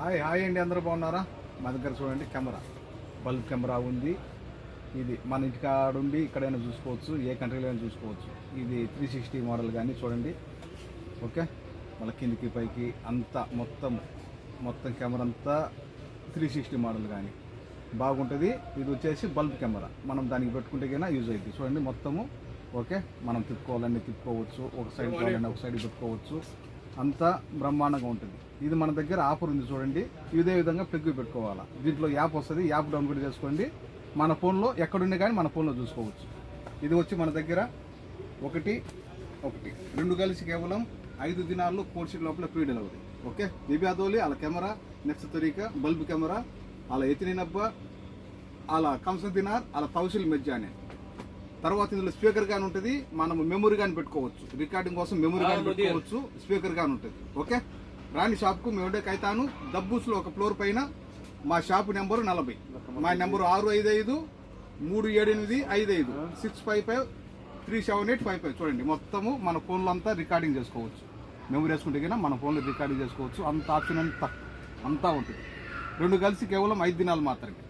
Hi అండి, అందరూ బాగున్నారా? మా దగ్గర చూడండి కెమెరా, బల్బ్ కెమెరా ఉంది. ఇది మన ఇంటికాడుండి ఎక్కడైనా చూసుకోవచ్చు, ఏ కంట్రీలో అయినా చూసుకోవచ్చు. ఇది 360 మోడల్ కానీ చూడండి. ఓకే, మళ్ళీ కిందికి పైకి అంతా మొత్తం కెమెరా అంతా 360 మోడల్ కానీ బాగుంటుంది. ఇది వచ్చేసి బల్బ్ కెమెరా, మనం దానికి పెట్టుకుంటే కన్నా యూజ్ అవుతుంది. చూడండి మొత్తము ఓకే, మనం తిప్పుకోవాలన్నీ తిప్పుకోవచ్చు, ఒక సైడ్ కావాలన్నా ఒక సైడ్ పెట్టుకోవచ్చు, అంతా బ్రహ్మాండంగా ఉంటుంది. ఇది మన దగ్గర ఆఫర్ ఉంది చూడండి. ఇదే విధంగా ప్లగ్ పెట్టుకోవాలా. దీంట్లో యాప్ వస్తుంది, యాప్ డౌన్లోడ్ చేసుకోండి. మన ఫోన్లో ఎక్కడున్నా కానీ మన ఫోన్లో చూసుకోవచ్చు. ఇది వచ్చి మన దగ్గర ఒకటి రెండు కలిసి కేవలం 5 దినాల్లో కోర్సు లోపల ఫ్రీ డెలివరీ. ఓకే, దివ్యాదోలి అలా కెమెరా నెక్స్ట్ తరీకా బల్బ్ కెమెరా అలా ఎతినబ్బా అలా కంస దినార్ అలా తౌసిల్ మెజ్జానే. తర్వాత ఇందులో స్పీకర్ గాని ఉంటుంది, మనం మెమొరీ గాని పెట్టుకోవచ్చు, రికార్డింగ్ కోసం మెమొరీ గాని పెట్టుకోవచ్చు, స్పీకర్ గాని ఉంటుంది. ఓకే, రాణి షాప్కు మేము కైతాను దబ్బూస్లో ఒక ఫ్లోర్ పైన. మా షాప్ నెంబరు 40, మా నెంబరు 65537855 6553785. చూడండి మొత్తము మన ఫోన్లో అంతా రికార్డింగ్ చేసుకోవచ్చు. మెమొరీ వేసుకుంటే కన్నా మన ఫోన్లో రికార్డింగ్ చేసుకోవచ్చు. అంత ఆప్షన్ అంతా ఉంటుంది. రెండు కలిసి కేవలం 5 దినాలు మాత్రమే.